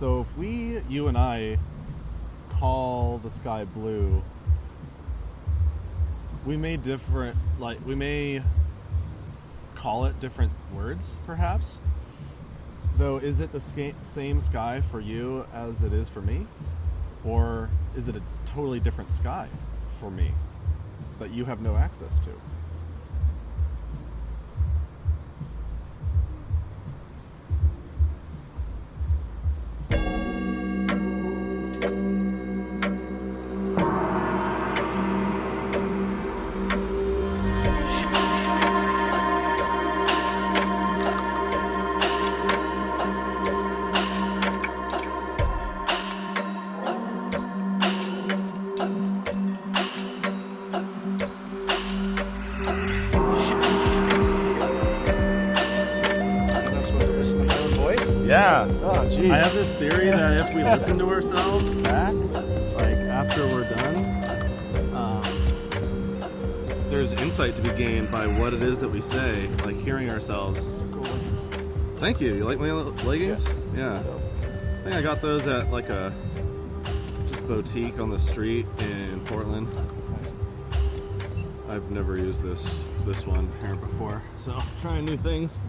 So if you and I, call the sky blue, we may call it different words, perhaps. Though, is it the same sky for you as it is for me? Or is it a totally different sky for me that you have no access to? Yeah. Oh, geez. I have this theory that if we listen to ourselves back, like after we're done, there's insight to be gained by what it is that we say, like hearing ourselves. Cool leggings. Thank you. You like my leggings? Yeah. I think I got those at like a just boutique on the street in Portland. I've never used this one here before, so trying new things.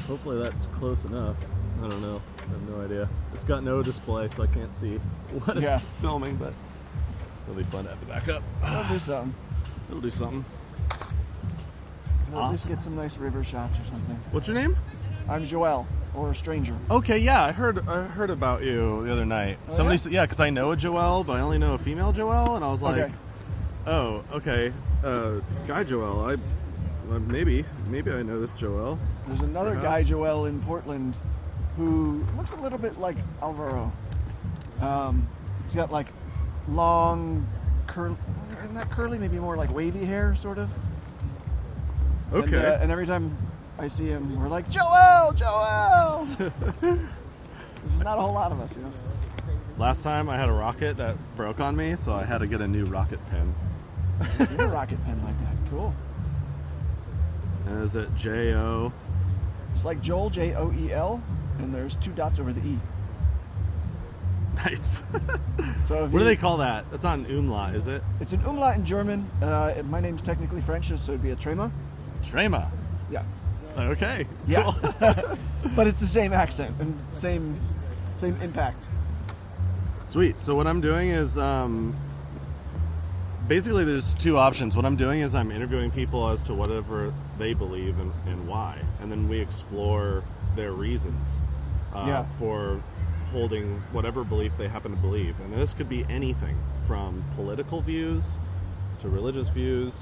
Hopefully that's close enough. I don't know. I have no idea. It's got no display, so I can't see what it's filming, but it'll be fun to have to back up. It'll do something. It'll do something. We'll at least get some nice river shots or something. What's your name? I'm Joel, or a stranger. Okay, yeah, I heard about you the other night. Oh, Somebody yeah? said, yeah, because I know a Joel, but I only know a female Joel, and I was like, Okay. oh, okay, guy Joel, maybe I know this Joel. There's another Perhaps. guy, Joel, in Portland who looks a little bit like Alvaro. He's got like long, not curly, maybe more like wavy hair, sort of. Okay. And every time I see him, we're like, Joel! There's not a whole lot of us, you know. Last time I had a rocket that broke on me, so I had to get a new rocket pen. Get a rocket pen like that. Cool. And is it J-O? It's like Joel, Joel, and there's 2 dots over the E. Nice. So What do they call that? That's not an umlaut, is it? It's an umlaut in German. My name's technically French, so it'd be a trema. Trema. Yeah. Okay. Yeah. Cool. But it's the same accent and same impact. Sweet. So what I'm doing is basically there's 2 options. What I'm doing is I'm interviewing people as to whatever they believe and why. And then we explore their reasons for holding whatever belief they happen to believe. And this could be anything from political views to religious views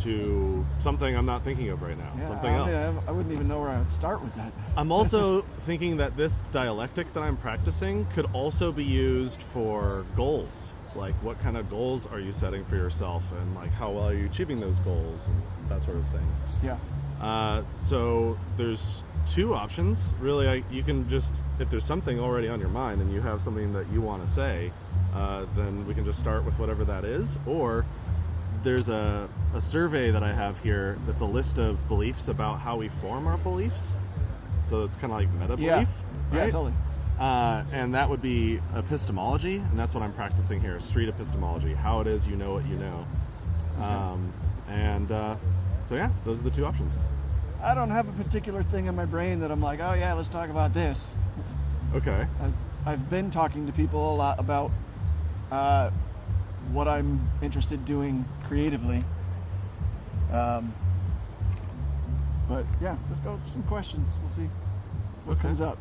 to something I'm not thinking of right now. Yeah, something else. I wouldn't even know where I would start with that. I'm also thinking that this dialectic that I'm practicing could also be used for goals. Like, what kind of goals are you setting for yourself, and like how well are you achieving those goals, and that sort of thing. Yeah. So there's 2 options. Really, you can just, if there's something already on your mind and you have something that you want to say, then we can just start with whatever that is. Or there's a survey that I have here that's a list of beliefs about how we form our beliefs. So it's kind of like meta belief. Yeah, right? totally. And that would be epistemology, and that's what I'm practicing here, street epistemology, how it is you know what you know. Okay. So yeah, those are the 2 options. I don't have a particular thing in my brain that I'm like, oh yeah, let's talk about this. Okay. I've been talking to people a lot about what I'm interested in doing creatively. But yeah, let's go with some questions. We'll see what comes up.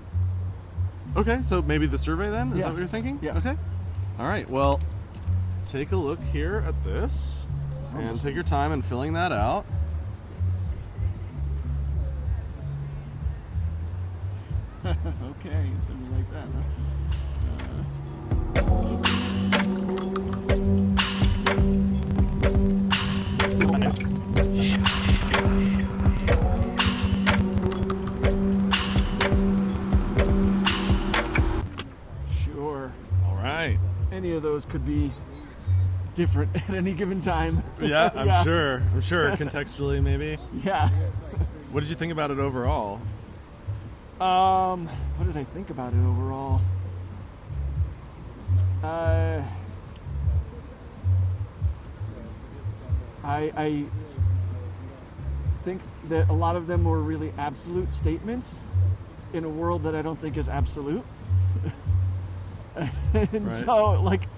Okay, so maybe the survey then? Is Yeah. that what you're thinking? Yeah. Okay. All right, well, take a look here at this and take your time in filling that out. Okay, something like that, Sure. All right. Any of those could be different at any given time. Yeah, I'm sure. Contextually, maybe. Yeah. What did you think about it overall? What did I think about it overall? I think that a lot of them were really absolute statements in a world that I don't think is absolute. And Right. so, like,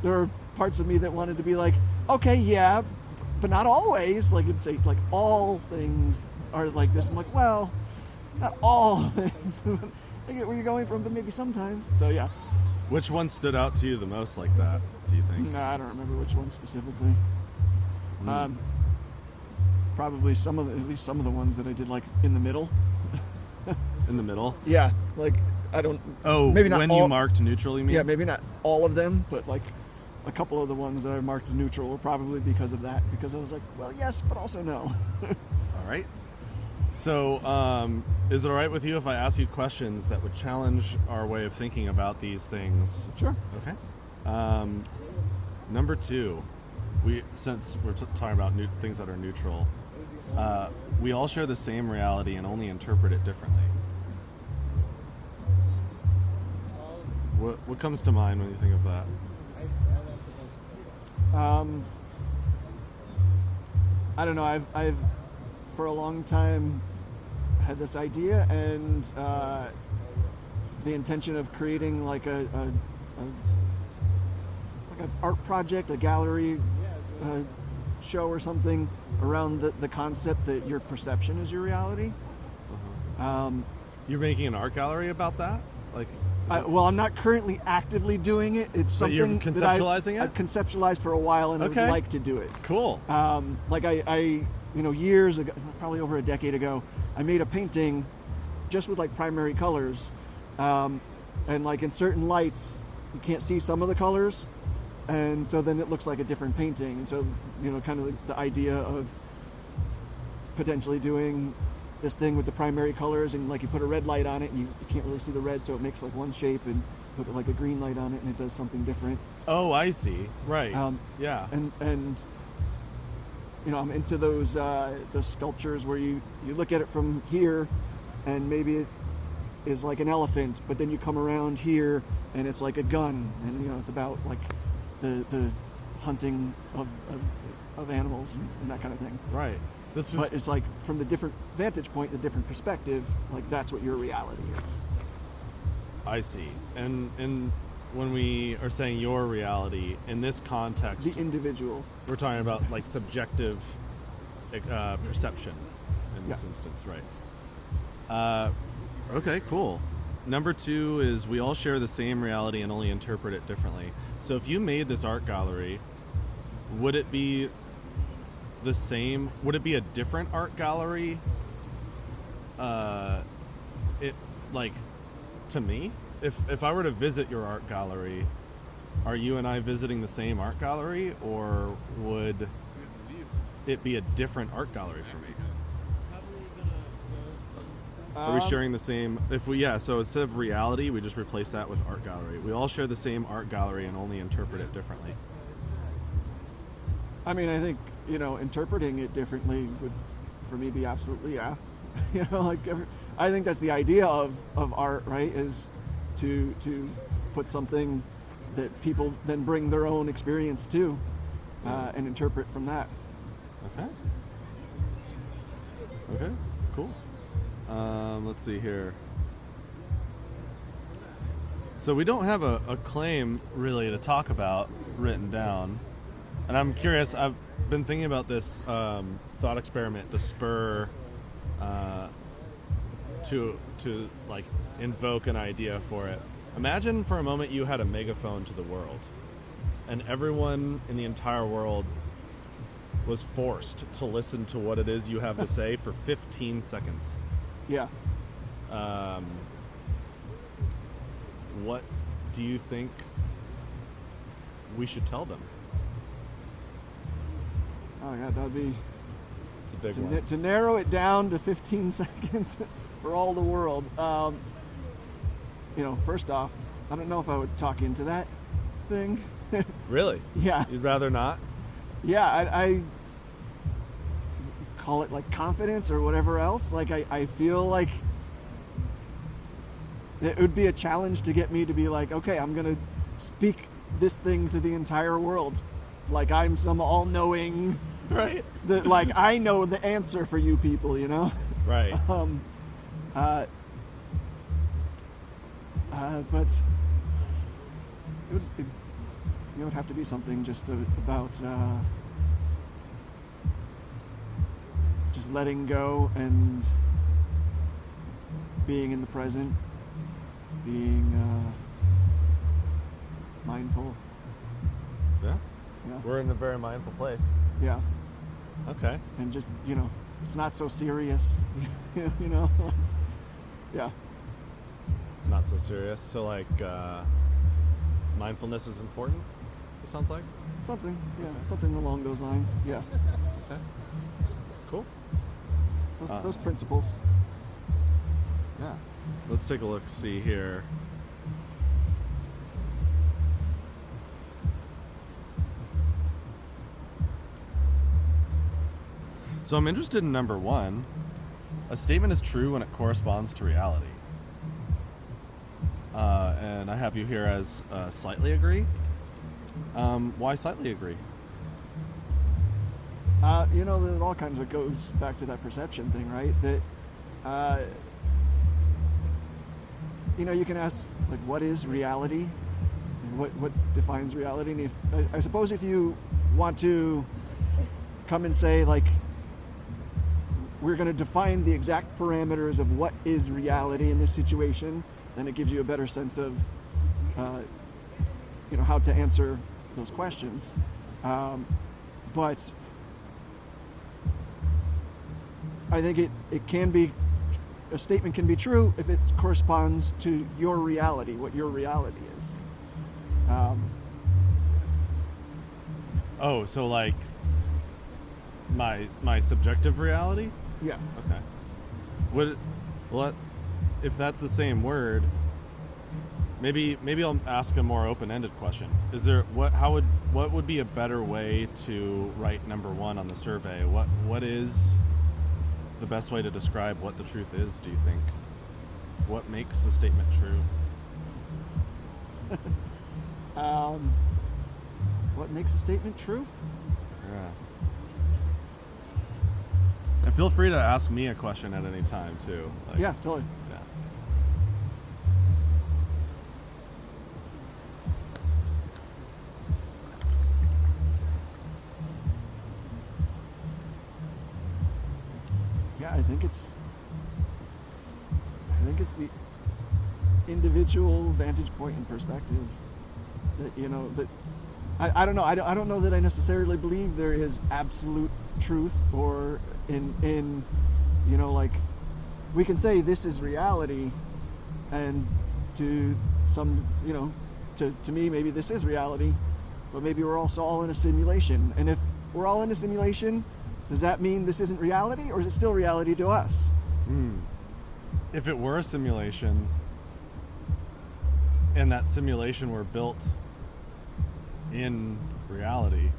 there are parts of me that wanted to be like, okay, yeah, but not always. Like, it'd say, like, all things are like this. I'm like, well, not all things. I get where you're going from, but maybe sometimes. So, yeah. Which one stood out to you the most like that, do you think? No, I don't remember which one specifically. Probably at least some of the ones that I did, like, in the middle. In the middle? Yeah, like, I don't... Oh, maybe not when all, you marked neutral, you mean? Yeah, maybe not all of them, but, like, a couple of the ones that I marked neutral were probably because of that. Because I was like, well, yes, but also no. All right. So, is it all right with you if I ask you questions that would challenge our way of thinking about these things? Sure. Okay. Number 2, since we're talking about things that are neutral, we all share the same reality and only interpret it differently. What comes to mind when you think of that? I don't know. I've for a long time had this idea and the intention of creating like an art project, a gallery show or something around the concept that your perception is your reality. You're making an art gallery about that? Like, well, I'm not currently actively doing it. It's but you're something conceptualizing that I've conceptualized for a while, and Okay. I would like to do it. cool. Like I years ago, probably over a decade ago, I made a painting just with like primary colors, and like in certain lights, you can't see some of the colors, and so then it looks like a different painting. And so, kind of the idea of potentially doing this thing with the primary colors, and like you put a red light on it and you can't really see the red, so it makes like one shape, and put like a green light on it and it does something different. Oh, I see. Right. Yeah. And I'm into those the sculptures where you look at it from here and maybe it is like an elephant, but then you come around here and it's like a gun, and it's about like the hunting of animals and that kind of thing. Right. But it's like from the different vantage point, the different perspective, like that's what your reality is. I see. And when we are saying your reality in this context, The individual. we're talking about like subjective perception in this instance, right? Okay, cool. Number 2 is we all share the same reality and only interpret it differently. So if you made this art gallery, would it be the same? Would it be a different art gallery? To me, if I were to visit your art gallery, are you and I visiting the same art gallery, or would it be a different art gallery for me? Are we sharing the same? So instead of reality, we just replace that with art gallery. We all share the same art gallery and only interpret it differently. I mean, I think interpreting it differently would, for me, be absolutely I think that's the idea of art, right? Is to put something that people then bring their own experience to, and interpret from that. Okay, cool. Let's see here. So we don't have a claim really to talk about written down. And I'm curious, I've been thinking about this thought experiment to spur, to like invoke an idea for it. Imagine for a moment you had a megaphone to the world, and everyone in the entire world was forced to listen to what it is you have to say for 15 seconds. Yeah. What do you think we should tell them? Oh yeah, that'd be It's a big one. to narrow it down to 15 seconds for all the world. First off, I don't know if I would talk into that thing. Really? Yeah. You'd rather not? Yeah, I call it like confidence or whatever else. Like I feel like It would be a challenge to get me to be like, okay, I'm going to speak this thing to the entire world. Like I'm some all-knowing... Right. Like I know the answer for you people, you know? Right. But it would have to be something just about just letting go and being in the present, being mindful. Yeah. Yeah. We're in a very mindful place. Yeah. Okay. And just, it's not so serious, you know? Yeah. Not so serious. So, like, mindfulness is important, it sounds like? Something, yeah. Something along those lines, yeah. Okay. Cool. Those principles. Yeah. Let's take a look, see here. So I'm interested in number one. A statement is true when it corresponds to reality. And I have you here as slightly agree. Why slightly agree? There's all kinds of goes back to that perception thing, right? That, you can ask, like, what is reality? What defines reality? And I suppose if you want to come and say, like, we're going to define the exact parameters of what is reality in this situation, then it gives you a better sense of, how to answer those questions. But I think it can be, a statement can be true if it corresponds to your reality, what your reality is. So like my subjective reality? Yeah. Okay. If that's the same word, maybe I'll ask a more open-ended question. Is there what would be a better way to write number one on the survey? What is the best way to describe what the truth is, do you think? What makes a statement true? What makes a statement true? Yeah. And feel free to ask me a question at any time too. Like, yeah, totally. Yeah. Yeah, I think it's the individual vantage point and perspective that I don't know. I don't know that I necessarily believe there is absolute truth, or in like, we can say this is reality, and to some, to me maybe this is reality, but maybe we're also all in a simulation. And if we're all in a simulation, does that mean this isn't reality, or is it still reality to us? If it were a simulation, and that simulation were built in reality,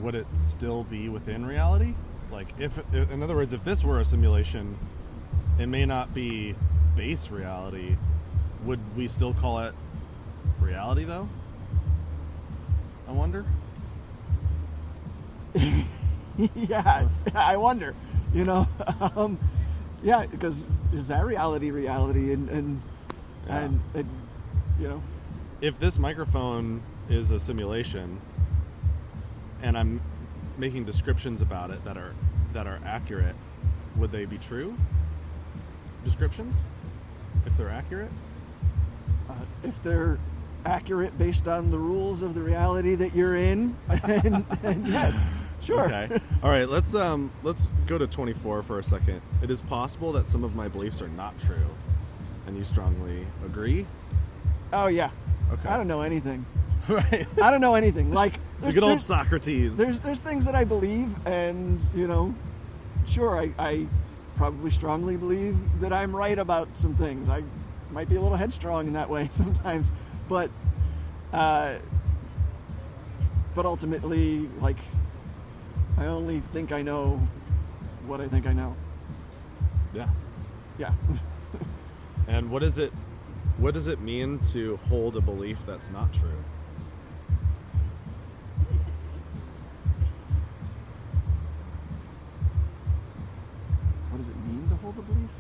would it still be within reality? Like, in other words, if this were a simulation, it may not be base reality. Would we still call it reality, though? I wonder. Yeah, I wonder. Yeah, because is that reality? And if this microphone is a simulation, and I'm making descriptions about it that are accurate, would they be true descriptions if they're accurate? If they're accurate based on the rules of the reality that you're in, and yes, sure. Okay. All right. Let's go to 24 for a second. It is possible that some of my beliefs are not true, and you strongly agree. Oh yeah. Okay. I don't know anything. Right. I don't know anything. Like, it's a good old Socrates. There's things that I believe, and sure, I probably strongly believe that I'm right about some things. I might be a little headstrong in that way sometimes, but ultimately, like, I only think I know what I think I know. Yeah. Yeah. And what does it mean to hold a belief that's not true? What does it mean to hold a belief?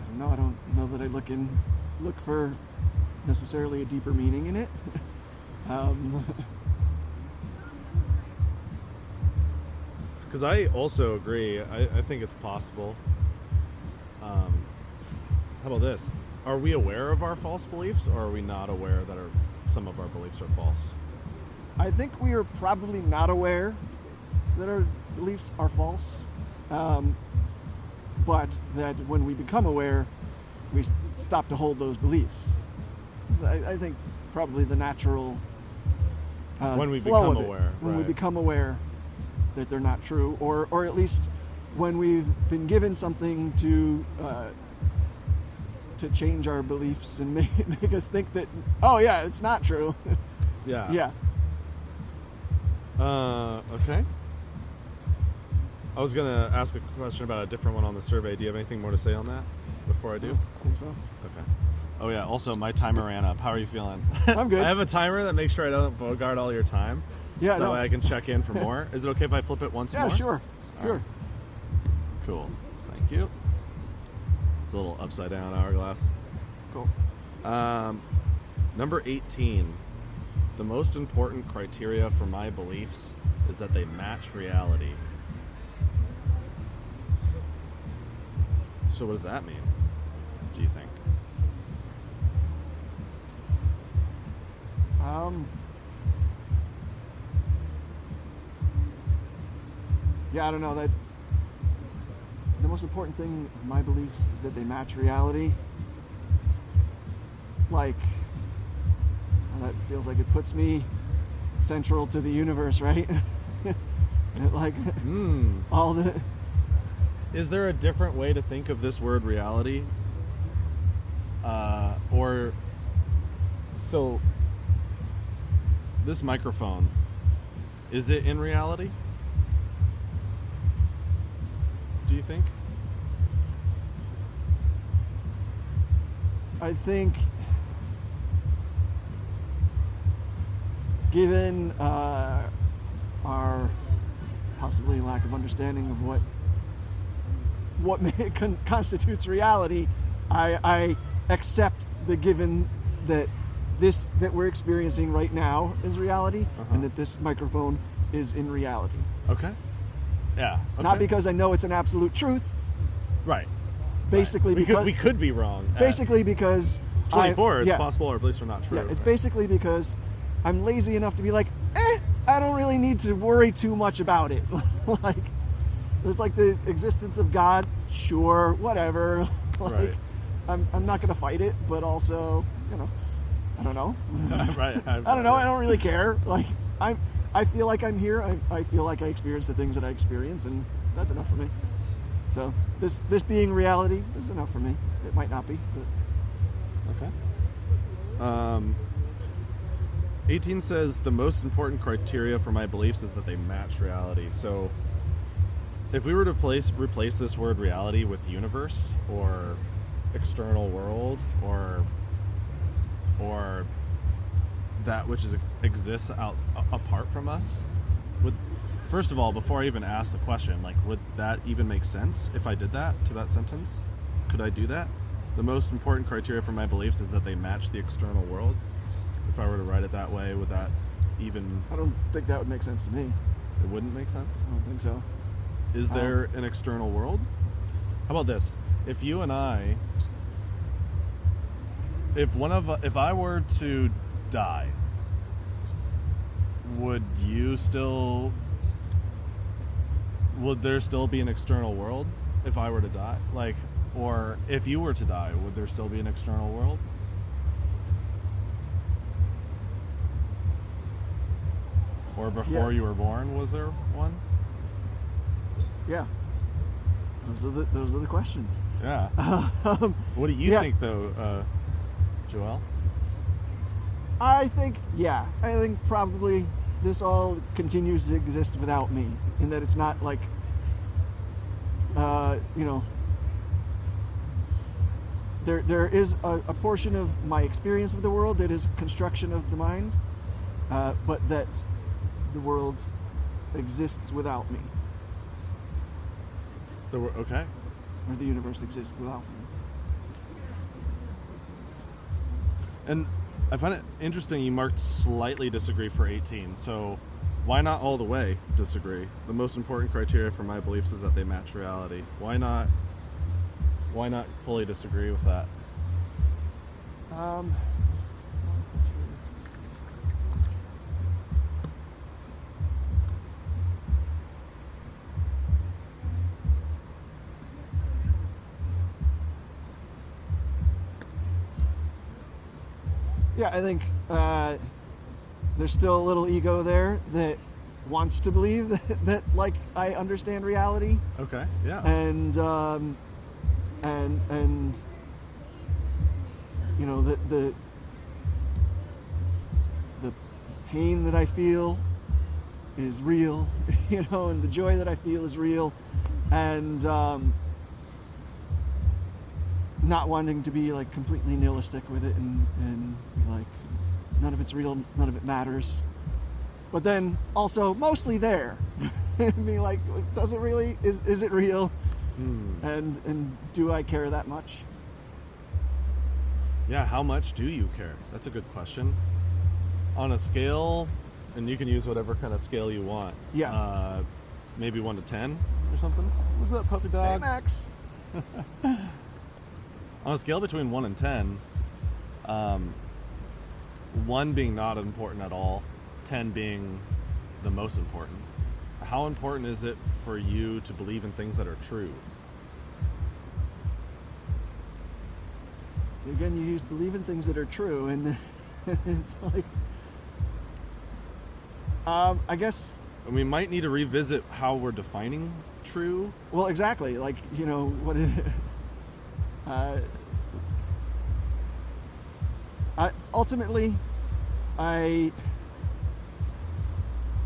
I don't know. I don't know that I look for necessarily a deeper meaning in it. Because I also agree. I think it's possible. How about this? Are we aware of our false beliefs, or are we not aware that some of our beliefs are false? I think we are probably not aware that our beliefs are false, but that when we become aware, we stop to hold those beliefs. I think probably the natural when we flow become of it, aware, when right. we become aware that they're not true, or at least when we've been given something to change our beliefs and make us think that, oh yeah, it's not true. Yeah. Yeah. Okay. I was gonna ask a question about a different one on the survey. Do you have anything more to say on that before I do? I think so. Okay. Oh yeah. Also, my timer ran up. How are you feeling? I'm good. I have a timer that makes sure I don't bogart all your time. Yeah. So that way I can check in for more. Is it okay if I flip it once more? Yeah, sure. All Sure. right. Cool. Thank you. It's a little upside down hourglass. Cool. Number 18. The most important criteria for my beliefs is that they match reality. So what does that mean, do you think? Yeah, I don't know. That the most important thing in my beliefs is that they match reality. Like, well, that feels like it puts me central to the universe, right? Like all the. Is there a different way to think of this word reality? Or so this microphone, is it in reality? Do you think? I think, given our possibly lack of understanding of what constitutes reality, I accept the given that that we're experiencing right now is reality, and that this microphone is in reality. Okay. Yeah. Okay. Not because I know it's an absolute truth. Right. Basically, Right. because we could be wrong. Basically, because 24, it's possible our beliefs are not true. Yeah, it's basically because I'm lazy enough to be like, I don't really need to worry too much about it. Like, there's like the existence of God, sure, whatever. Like, right. I'm not going to fight it, but also, I don't know. Right. I don't know. I don't really care. Like, I feel like I'm here. I feel like I experience the things that I experience, and that's enough for me. So this being reality is enough for me. It might not be, but okay. 18 says the most important criteria for my beliefs is that they match reality. So if we were to replace this word reality with universe or external world or that which exists apart from us, first of all, before I even ask the question, like, would that even make sense if I did that to that sentence? Could I do that? The most important criteria for my beliefs is that they match the external world. If I were to write it that way, would that even... I don't think that would make sense to me. It wouldn't make sense? I don't think so. Is there an external world? How about this? If you and I... If I were to die, would there still be an external world if I were to die? Like, or if you were to die, would there still be an external world? Or before you were born, was there one? Yeah. Those are the questions. Yeah. What do you think, though, Joel? I think probably this all continues to exist without me, in that it's not like there is a portion of my experience of the world that is construction of the mind, but that the world exists without me. Okay. Or the universe exists without me. And I find it interesting you marked slightly disagree for 18. So why not all the way disagree? The most important criteria for my beliefs is that they match reality. Why not fully disagree with that? Yeah, I think there's still a little ego there that wants to believe that like I understand reality. Okay. Yeah. And you know the pain that I feel is real, you know, and the joy that I feel is real, and not wanting to be like completely nihilistic with it and be like none of it's real, none of it matters. But then also mostly there, be like, does it really? Is it real? And do I care that much? Yeah, how much do you care? That's a good question. On a scale, and you can use whatever kind of scale you want. Yeah. Maybe 1 to 10 or something. What's that, puppy dog? Hey, Max. On a scale between 1 and 10, 1 being not important at all, 10 being the most important. How important is it for you to believe in things that are true? So again, you use believe in things that are true, and it's like, I guess we might need to revisit how we're defining true. Well, exactly. Like, you know, what ultimately,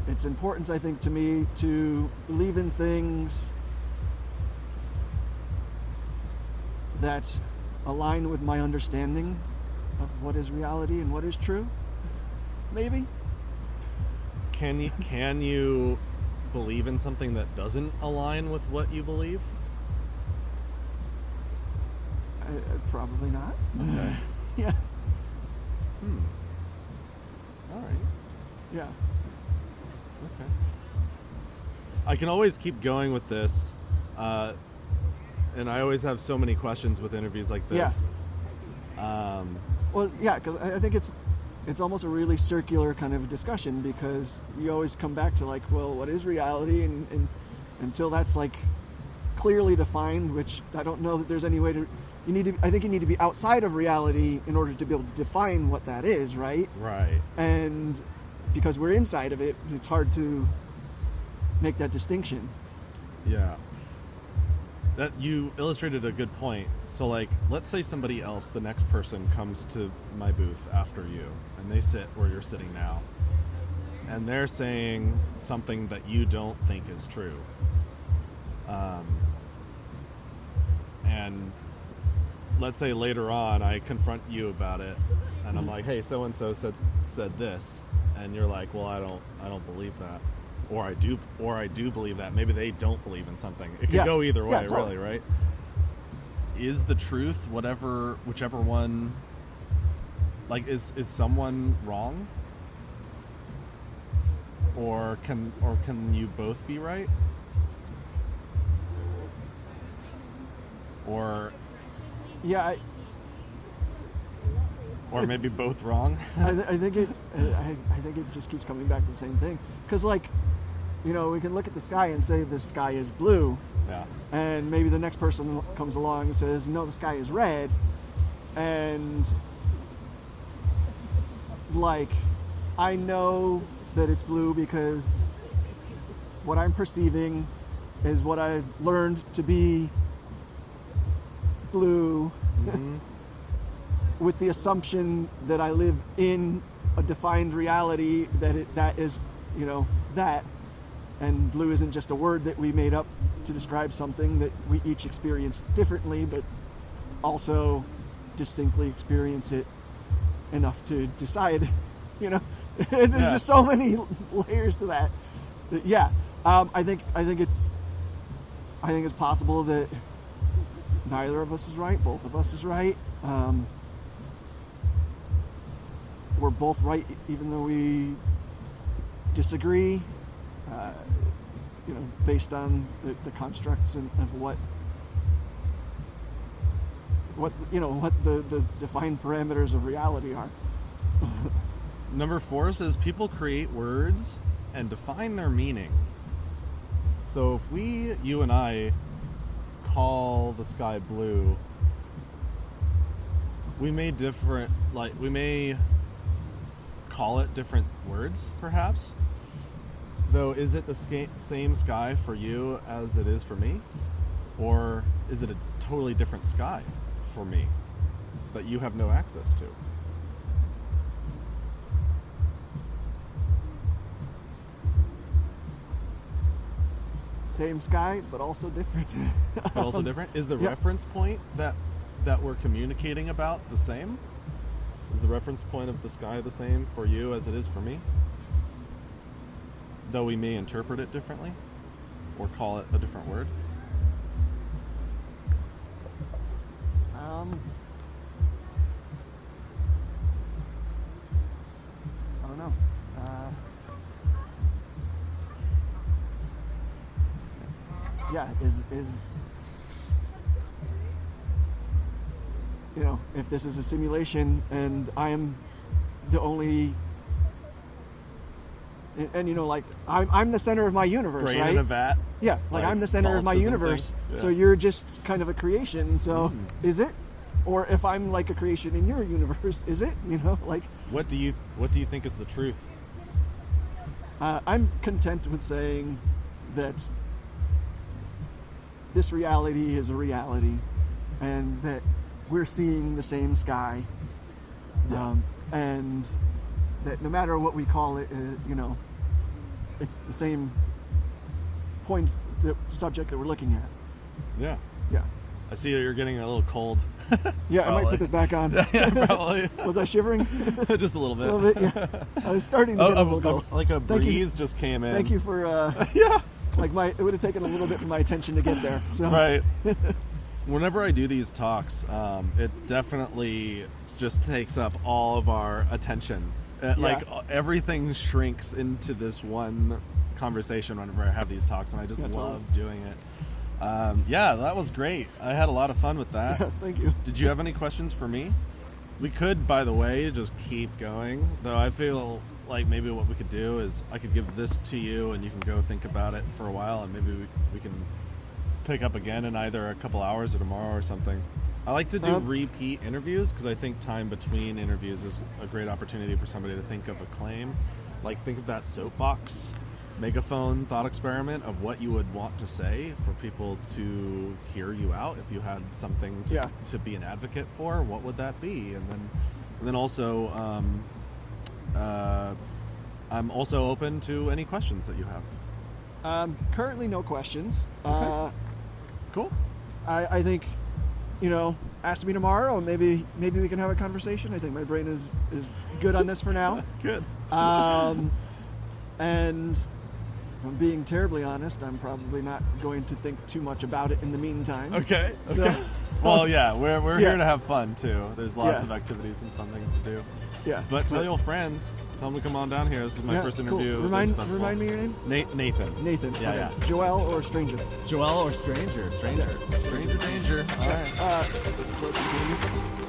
it's important, I think, to me to believe in things that align with my understanding of what is reality and what is true. Maybe. Can you believe in something that doesn't align with what you believe? Probably not. Okay. Yeah. All right. Yeah. Okay. I can always keep going with this, and I always have so many questions with interviews like this. Yeah. Well, yeah, because I think it's almost a really circular kind of discussion, because you always come back to like, well, what is reality, and until that's like clearly defined, which I don't know that there's any way to. I think you need to be outside of reality in order to be able to define what that is, right? Right. And because we're inside of it, it's hard to make that distinction. Yeah. That you illustrated a good point. So like, let's say somebody else, the next person, comes to my booth after you, and they sit where you're sitting now, and they're saying something that you don't think is true. And let's say later on I confront you about it, and I'm like, hey, so and so said this, and you're like, well, I don't believe that, or I do believe that. Maybe they don't believe in something. It could go either way, totally. Really, right? Is the truth whichever one? Like, is someone wrong, or can you both be right, or? Yeah. Or maybe both wrong. I think it just keeps coming back to the same thing. Because, like, you know, we can look at the sky and say the sky is blue. Yeah. And maybe the next person comes along and says, no, the sky is red. And, like, I know that it's blue because what I'm perceiving is what I've learned to be blue, with the assumption that I live in a defined reality that is, you know, that, and blue isn't just a word that we made up to describe something that we each experience differently, but also distinctly experience it enough to decide. There's just so many layers to that. I think it's possible that neither of us is right, both of us is right. We're both right, even though we disagree. Based on the constructs of what the defined parameters of reality are. Number 4 says people create words and define their meaning. So if you and I, call the sky blue, we may call it different words, perhaps. Though, is it the same sky for you as it is for me? Or is it a totally different sky for me that you have no access to? Same sky, but also different. But also different? Is the reference point that we're communicating about the same? Is the reference point of the sky the same for you as it is for me? Though we may interpret it differently or call it a different word? I don't know. If this is a simulation and I am the only, and I'm the center of my universe, Brain right? in a vat. Yeah, I'm the center of my universe. Yeah. So you're just kind of a creation. So is it? Or if I'm like a creation in your universe, is it? What do you think is the truth? I'm content with saying that this reality is a reality, and that we're seeing the same sky, and that no matter what we call it, it's the same point, the subject that we're looking at. Yeah. Yeah. I see you're getting a little cold. Yeah, I might put this back on. Yeah, probably. Was I shivering? Just a little bit. A little bit, yeah. I was starting to get a little cold. Like a breeze just came in. Thank you for, yeah. it would have taken a little bit for my attention to get there. So. Right. Whenever I do these talks, it definitely just takes up all of our attention. Everything shrinks into this one conversation whenever I have these talks, and I just love doing it. That was great. I had a lot of fun with that. Yeah, thank you. Did you have any questions for me? We could, by the way, just keep going, though I feel like maybe what we could do is I could give this to you and you can go think about it for a while, and maybe we can pick up again in either a couple hours or tomorrow or something. I like to do repeat interviews because I think time between interviews is a great opportunity for somebody to think of a claim. Think of that soapbox megaphone thought experiment of what you would want to say for people to hear you out. If you had something to be an advocate for, what would that be? And then also I'm also open to any questions that you have. Currently no questions. Okay. Cool. I think, ask me tomorrow, and maybe we can have a conversation. I think my brain is good on this for now. Good. And if I'm being terribly honest, I'm probably not going to think too much about it in the meantime. Okay. So, well, we're here to have fun too. There's lots of activities and fun things to do. Yeah. But tell your friends. Tell them to come on down here. This is my first interview. Cool. Remind me your name? Nathan. Nathan. Yeah. Joel or stranger? Joel or stranger? Stranger. Stranger danger. All right.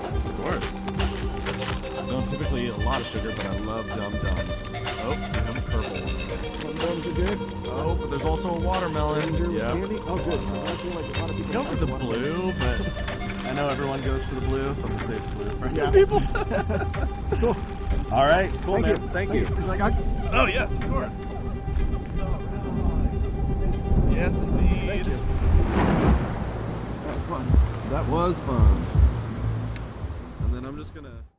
Of course. I don't typically eat a lot of sugar, but I love Dum-Dums. Oh, I'm a purple one. Dum-Dums are good. Oh, but there's also a watermelon. Candy? Oh, good. I feel like a lot of people Go for the blue, but I know everyone goes for the blue, so I'm going to save blue for people. Cool. All right. Cool, Thank man. you. Thank you. Oh, yes, of course. Yes, indeed. Thank you. That was fun. That was fun. And then I'm just going to...